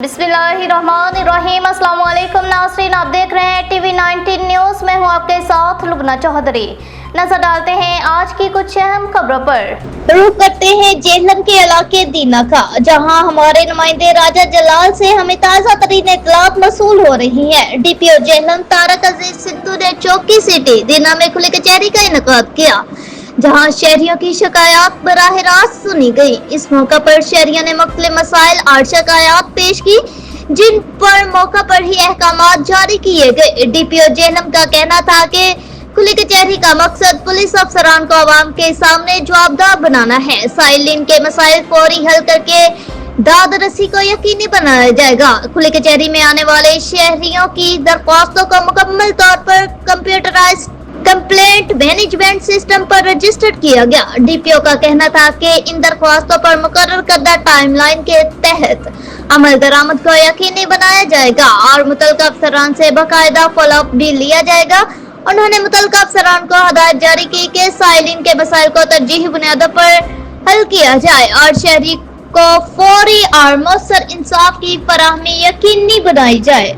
बिस्मिल्लाहिर्रहमानिर्रहीम। अस्सलाम वालेकुम नाज़रीन, आप देख रहे हैं टीवी 19 न्यूज़। मैं हूं आपके साथ लुबना चौधरी। नजर डालते हैं आज की कुछ अहम खबरों पर। रुख करते हैं जेहलम के इलाके दीना का, जहां हमारे नुमाइंदे राजा जलाल से हमें ताज़ा तरीन इत्तलात मसूल हो रही है। डीपीओ जेहलम तारक अजीज सिद्धू ने चौकी सिटी दीना में खुली कचहरी का इनेकाद किया, जहां शहरियों की शिकायत बराह रास्त सुनी गई। इस मौका पर शहरियों ने मुख्तलिफ मसाइल और शिकायत पेश की, जिन पर मौका पर ही अहकामात जारी किए गए। डीपीओ जेहलम का कहना था कि खुली कचहरी का मकसद पुलिस अफसरान को आवाम के सामने जवाबदार बनाना है। साइलिन के मसाइल फौरी हल करके दाद रसी को यकीनी बनाया जाएगा। खुली कचहरी में आने वाले शहरियों की दरख्वास्तों को मुकम्मल तौर पर कंप्यूटराइज कंप्लेंट मैनेजमेंट सिस्टम पर रजिस्टर्ड किया गया। डीपीओ का कहना था कि इन दरख्वास्तों पर मुकर्रर करदा टाइमलाइन के तहत अमल दरामद को यकीनी बनाया जाएगा और मुतल्लिका अफसरान से बाकायदा फॉलोअप भी लिया जाएगा। उन्होंने मुतल्लिका अफसरान को हदायत जारी की कि साइलिन के मसाइल को तरजीही बुनियादों पर हल किया जाए और शहरी को फौरी और मौसर इंसाफ की फराहमी यकीनी बनाई जाए।